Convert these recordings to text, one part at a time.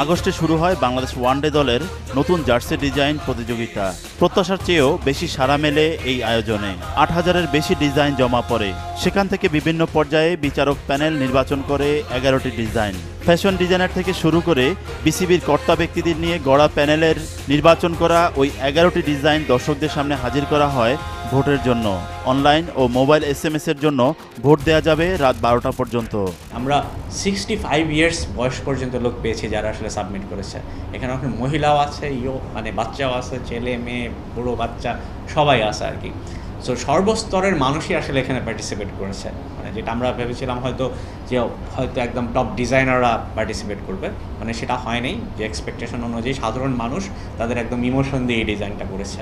আগস্টে শুরু হয় বাংলাদেশ ওয়ানডে দলের নতুন জার্সি ডিজাইন প্রতিযোগিতা। প্রত্যাশার চেয়েও বেশি সাড়া মেলে এই আয়োজনে। ৮,০০০-এর বেশি ডিজাইন জমা পড়ে। সেখান থেকে বিভিন্ন পর্যায়ে বিচারক প্যানেল নির্বাচন করে ১১টি ডিজাইন। ফ্যাশন ডিজাইনার থেকে শুরু করে বিসিবির কর্তা ব্যক্তিদের নিয়ে গড়া প্যানেলের নির্বাচন করা ওই 11টি ডিজাইন দর্শকদের সামনে হাজির করা হয় ভোটের জন্য। অনলাইন ও মোবাইল SMS-এর জন্য ভোট দেওয়া যাবে রাত 12টা পর্যন্ত। আমরা 65 ইয়ার্স বয়স পর্যন্ত লোক পেয়েছি যারা আসলে সাবমিট করেছে। এখানে এখন মহিলাও আছে, মানে বাচ্চাও আছে, ছেলে মেয়ে বুড়ো বাচ্চা সবাই আছে আর কি। সো সর্বস্তরের মানুষই আসলে এখানে পার্টিসিপেট করেছে, মানে যেটা আমরা ভেবেছিলাম হয়তো একদম টপ ডিজাইনাররা পার্টিসিপেট করবে, মানে সেটা হয়নি। যে এক্সপেকটেশন অনুযায়ী সাধারণ মানুষ তাদের একদম ইমোশন দিয়ে এই ডিজাইনটা করেছে।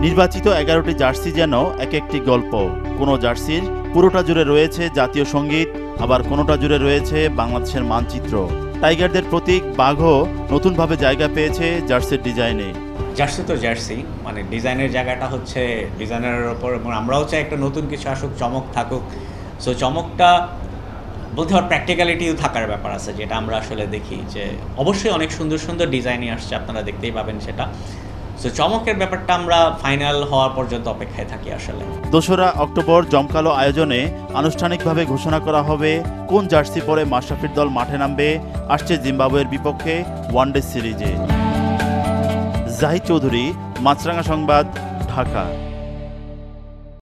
নির্বাচিত 11টি জার্সি যেন এক একটি গল্প। কোনো জার্সির পুরোটা জুড়ে রয়েছে জাতীয় সঙ্গীত, আবার কোনোটা জুড়ে রয়েছে বাংলাদেশের মানচিত্র। টাইগারদের প্রতীক বাঘও নতুনভাবে জায়গা পেয়েছে জার্সির ডিজাইনে। জার্সি তো জার্সি, মানে ডিজাইনের জায়গাটা হচ্ছে ডিজাইনারের ওপর, এবং আমরাও চাই একটা নতুন কিছু আসুক, চমক থাকুক। সো চমকটা বলতে হয় প্র্যাকটিক্যালিটিও থাকার ব্যাপার আছে, যেটা আমরা আসলে দেখি যে অবশ্যই অনেক সুন্দর সুন্দর ডিজাইনই আসছে, আপনারা দেখতেই পাবেন সেটা। সো চমকের ব্যাপারটা আমরা ফাইনাল হওয়ার পর্যন্ত অপেক্ষায় থাকি আসলে। 2রা অক্টোবর জমকালো আয়োজনে আনুষ্ঠানিকভাবে ঘোষণা করা হবে কোন জার্সি পরে মাশরাফির দল মাঠে নামবে আসছে জিম্বাবুয়ের বিপক্ষে ওয়ানডে সিরিজে। জাহিদ চৌধুরী, মাছরাঙা সংবাদ, ঢাকা।